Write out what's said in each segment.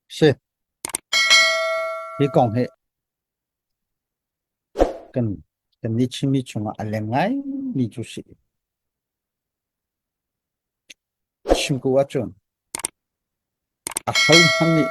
是你讲嘿，跟你亲密从啊，恋爱你就是情过啊种啊，后他们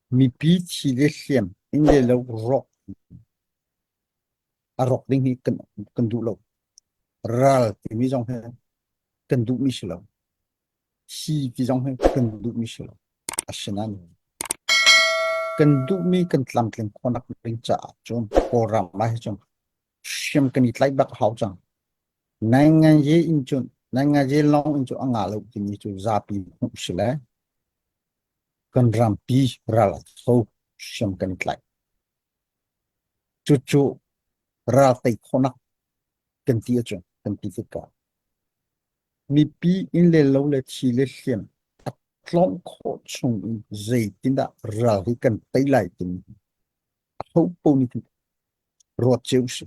咪比起的先，因为了 rock 啊 rock 另一跟住了，ral ที่มีจง嘿，跟住咪是了，西ที่จง嘿，跟住咪是了，啊是那呢，跟住咪跟ลำเลียงคนนักเรียนจ่าจงโปรแกรมมาให้จงเชื่อมกันอีกหลายบักเขาจังနိုင်ငံရေးအင်ကျွန်းနိုင်ငံရေးလောင်းအင်ကျွန်းအငါလို့ဒီမျိုးဇာပီမှုရှိလဲကန်ရမ်ပီရာလာဆိုရှမ်ကန်ကလိုက်ချူရာတိခနကန်တီအကျွန်းကန်တီဖကမီပီအင်းလေလုံးလေချီလေရှမ်အကလုံးခေါ်ချုံဇေတင်ဒါရာဟီကန်တိလိုက်တင်ဟုတ်ပုံနိရောချေုရှိ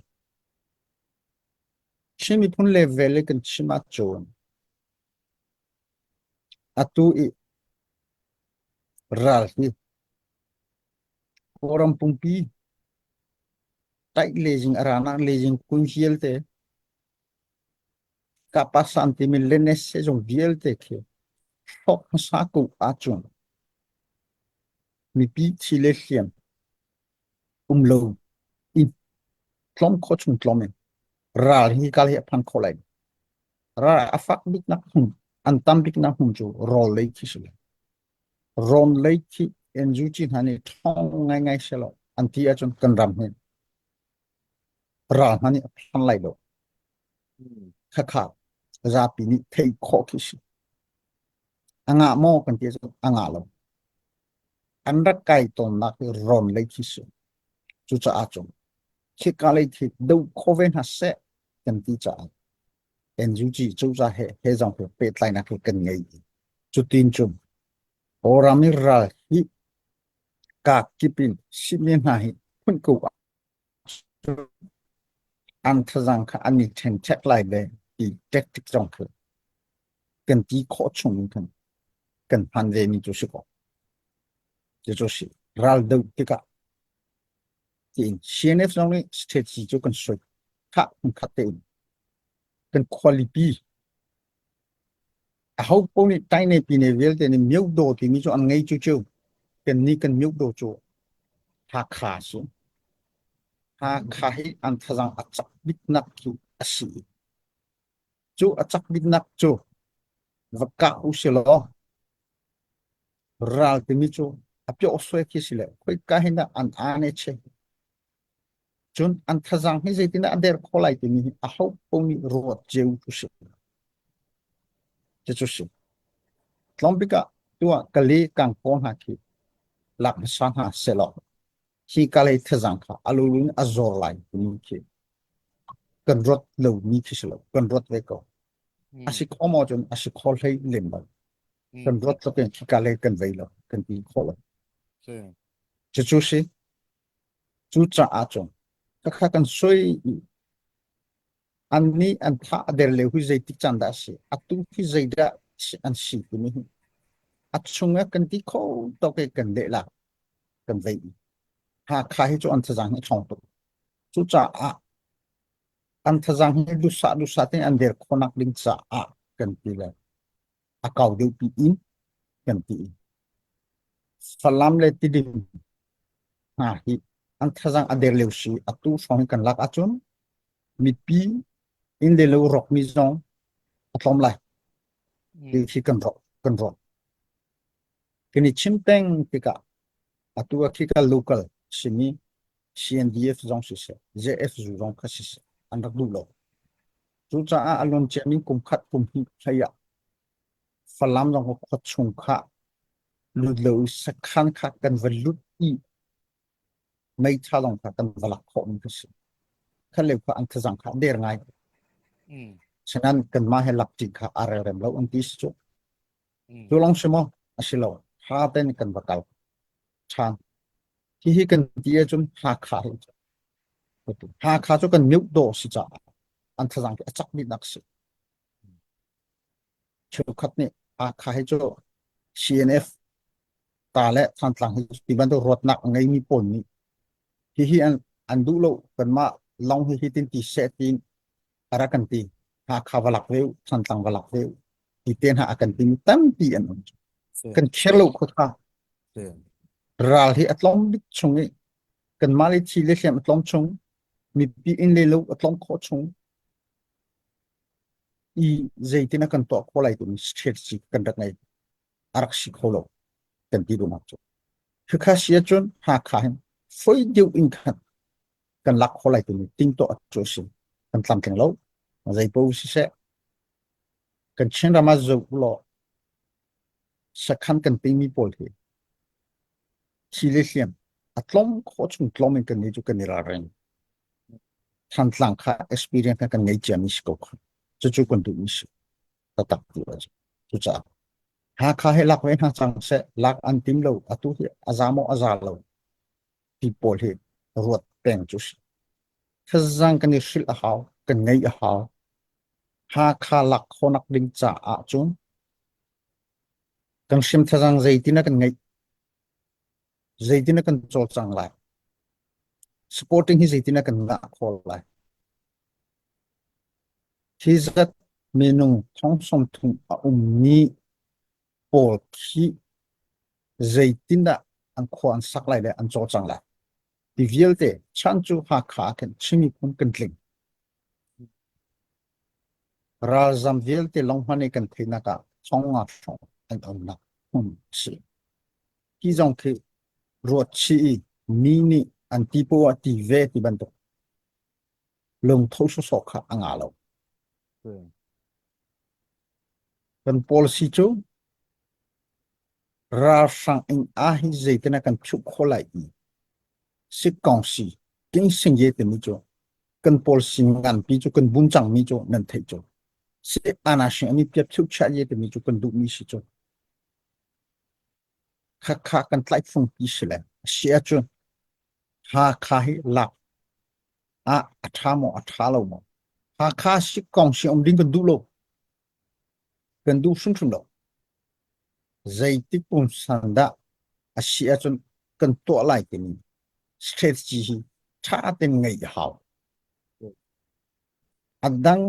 ရှင်းမီပွန်လေဗဲလေကန်ချီမချုံအတူရာဟီOrang pumpi tak lejing arana lejing kunjil te kapasan te milenes se jong biel te ke hok saku achun mi pi chile siam lo i klom kochun klomen ral hi kal he pan kolai ra afak bik na hun antam bik na hun jo rol lei kisle ron lei ki enju chin hani thong ngai ngai selo anti achun kan ram he ra hani pan lai lo kha ra pi ni thei kho kishi anga mo kan ti anga lo anda kai ton na ron lei kishi chu cha achun khi ka lei thi do khoven ha se kan ti cha en ju ji chu cha he jong pe tlai na kan ngai chu tin chum orami ra hi ka kipin simin na hi kun ku an thazang kha ani chen check lai le ti tactic jong kan ti kho chung kan pan ve ni chu shi ko 这就是绕到这个in CNF 上面 stage 就跟水卡跟卡的跟 quality 好不你带那边的 wel 的你苗多的你就按ngay就跟你跟苗多做他卡是他卡嘿按他让阿扎bitnak就阿是就阿扎bitnak就 vaka uselo ral de mi就阿表说起是了会卡嘿那按ane che chun an thazang hi zaitina ader kholai tini a ho poni ro jeu tu se che chu se tlombika tua kali kang pon ha ki lak san ha selo hi kale thazang kha alulun azor lai tini ki kan rot lo ni ki selo kan rot ve ko asik omo chun asik khol hei lemba kan rot lo ken ki kale kan ve lo kan pi khol che chu se chu cha a chon ka kha kan soi Ani anta aderle hu zaiti chanda si atu ki zaida an si kuni at sunga kan ti ko to ke kan de la kan vei ha kha hi chu an thajang hi chong to chu cha a an thajang hi du sa te an der khonak ding cha a kan ti la a kaw de pi in kan ti salam le ti ding ha hi an thajang aderle si atu song kan lak achun mi pi in de lo rock mi zong atlom lai ki kan rock kini chimpeng tika atua kika local sini CNDF zong sise JF zong khasise andak du lo chu cha a alon chemin kum khat kum hi thaya falam zong ko chung kha lu lo sakhan kha kan valut i mai chalong kha kan valak kho mi kisi khale kha an thazang kha der ngai sanan kan ma he lak ti kha arrem lo an tis chu chu long simo asilo ha ten kan bakal chan hi kan tia chun ha kha ha kha chu kan myuk do si cha an thazang ki achak mi nak si chu khat ni ha kha he chu CNF ตาและทันหลังที่บันตัวรถหนักไงมีผลนี่ที่อันดูโลกันมาลองที่ตินติเซตินอะไรกันตีหาข่าวหลักเร็วทันหลังหลักเร็วที่เตียนหากันตีตั้มปีอันนั้นกันเชื่อโลกเขาท่าราที่อัตลอมดิชงนี่กันมาเลยที่เลี้ยงอัตลอมชงมีปีอินเลยโลกอัตลอมโคชงอีใจที่นักกันตัวคนไรตัวนี้เชื่อสิกันได้ไงอารักสิโคโลกันที่ดูนักจุคือข้าเสียจนหาขายไฟเดียวอินกันกันลักคนไรตัวนี้ติ้งตัวจุดสิกันทำกันแล้วมาใจปูสิเสกันเช่นรามาจุโลสักขันกันติ้งมีโพลีที่เลี้ยงอัตลอมโคชงอัตลอมกันนี่จุกันนี่ราเรนทันหลังข้า experience กันไงจะมิสกุกจุกันดูมิสตัดตัดตัวจุจ้าหาข้าให้ลักไว้ทางจังเสลักอันติมโลอัตุที่อาจามออาจาโลที่โพลีรวดแปลงจุดถ้าจังกันนี่สิลหาวกันไงหาวหาข้าลักคนนักดิ้งจ่าอาจุนกันชิมถ้าจังใจที่นักกันไงใจที่นักกันโจทย์จังไร supporting ที่ใจที่นักกันงะโคไลที่จะมีนุ่งท้องสมทุนนี้โปรที่ใจที่นักอันควรสักไรเลยอันโจทย์จังไรที่เวลเตฉันจูหาขากันชิมิคุมกันลิงราจำเวลเตลงมาในกันที่นักช่องอาช่องอันนักสิที่จงคือรถชีมินิอันที่ปัวที่เวที่บันทุลงทุนสุขะอังอาโลเป็น policy จูราสังอินอาฮิเจตินักกันชุกโคไลสิกองสีกินสิ่งเยติมิจูกัน policy งานปีจูกันบุญจังมิจูนั่นเทจูสิอาณาชิงมีเพียบชุกชาเยติมิจูกันดูมิสิจูข้ากันไล่ฟงปีสิแลเสียจูหาข้าให้หลักอัฐามอัฐาโลมหาข้าสิกองสีดิ้งกันดูโลกันดูสุ่มโลใจที่ปุ่นสันดาเสียจูกันตัวไล่ติมิ strategy ชาติไงหาวอันดัง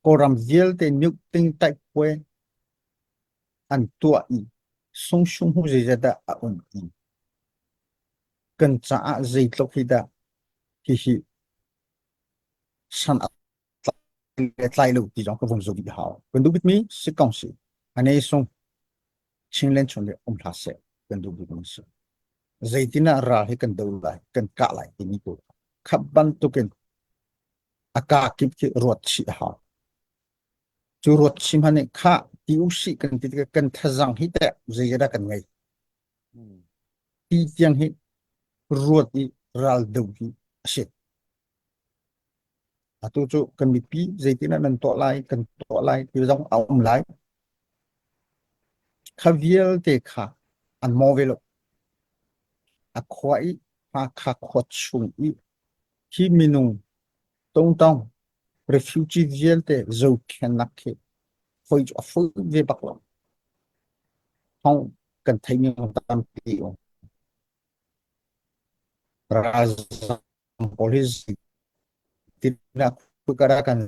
โกรัมเจลเตนิวติงไตเวอันตัวอีส่งชุ่มหูใจจะอุ่นอีกันจะใจตกที่ดาที่ฉันไล่ลูกที่จงก็คงจะวิหาวกันดูบิดมีสิกองสิอันนี้ส่งชิงเล่นชนเลยลาเสกันดูบิดมีสิใจที่น่ารักให้กันดูไลกันกะไลที่มีตัวขับบันตุกันอากาศกิบที่รถชีหาวจูรถชิมันเนี่ยข้าที่อุสิกันที่กันทจังฮิตแต่ใจจะกันไงที่ยังฮิรถอีรัลดูที่เสร็จอะตัวจูกันมีปีใจที่นั่นตัวไลกันตัวไลที่ต้องเอาไลข้าเวลเตะข้าอันโมเวลอะควายหาข้าขวดชุงอีที่มีนุ่งต้องrefugee เวลเตะจูแค่นักเก็บfoiเวบักลงห้องกันไทยมีตามปีองราช police ที่นักผู้การกัน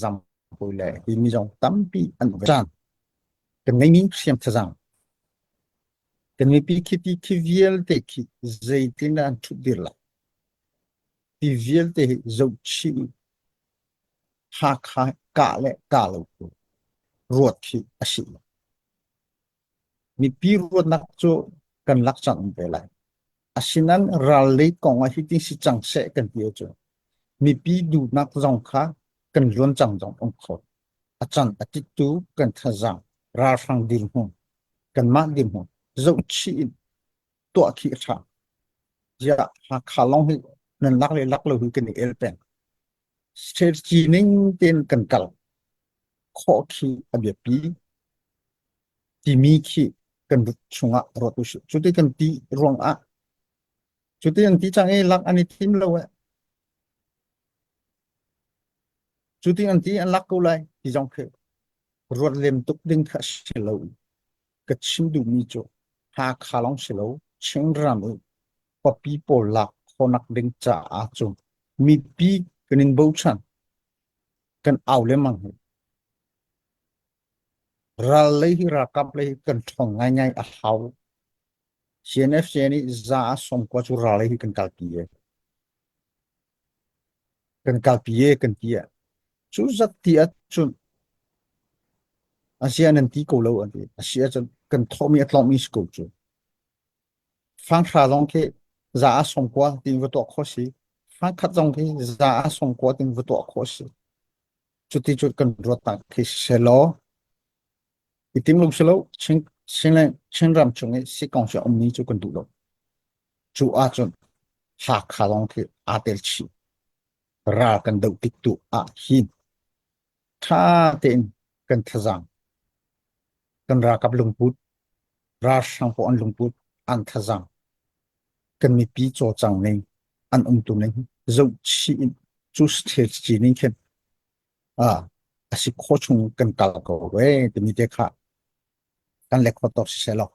จำปุยเลยที่มีจงตามปีอันจันกันไม่มีเสียงทจังกันไม่ปีคิดที่เวลเตะคิดใจที่นั่นทุกเดือนละที่เวลเตะจูชีหาขายกาเล่กาลูกรวดที่อาศัยมีปีรวดนักโจกันลักจังไปเลยอาศัยนั้นรัลเลกองอาทิตย์สิจังเสกันเดียวโจมีปีดูนักจงค้ากันล้วนจังจงองค์ขดอาจารย์อาทิตย์ตูกันทจังราฟังดิมหงกันมาดิมหงโจชีตัวขี้ชาจะหาขาลงให้นั่นลักเลยลักเลยกันเอลเป็นสเตจีนิ่งเต็นกันกัลข้อขี้อเบียปีที่มีขี้กันช่วงรถอุชจุดที่กันตีรวงจุดที่กันตีจังลักอันนี้ทิมเลวจุดที่กันตีอันลักกูเลยที่จังคือรถเล่มตุกดิ้งทัชเลวกั个轻度米做，哈卡隆是喽，轻ram米，把比波拉可能定价啊做，米比跟人包产，跟奥勒芒，ralehi rakap lehi kan thong ngai ngai a hau, CNF CNI za som kwa chu ralehi kan kalpie kan tia, chu zat tia chun, asia nan ti ko lo an asia chun kan thomi atlomi sko chu, phang kha long ke za som kwa ting vo to khosi, phang khat jong ke za som kwa ting vo to khosi, chu ti chu kan rota ke selo, itim lo selo ching ram chung e si kong sha omni chu kan du lo, chu a chun ha kha long ke a tel chi, ra kan dau tik tu a hin, tha ten kan thazang, kan ra kap lung put, ra sang po an lung put, an thazang, kan mi pi cho chang nei, an tu nei, zo chi in, chu stage chi ning ken, asi kho chung kan kal ko we, ti mi te kha, kan le kho tok se lo.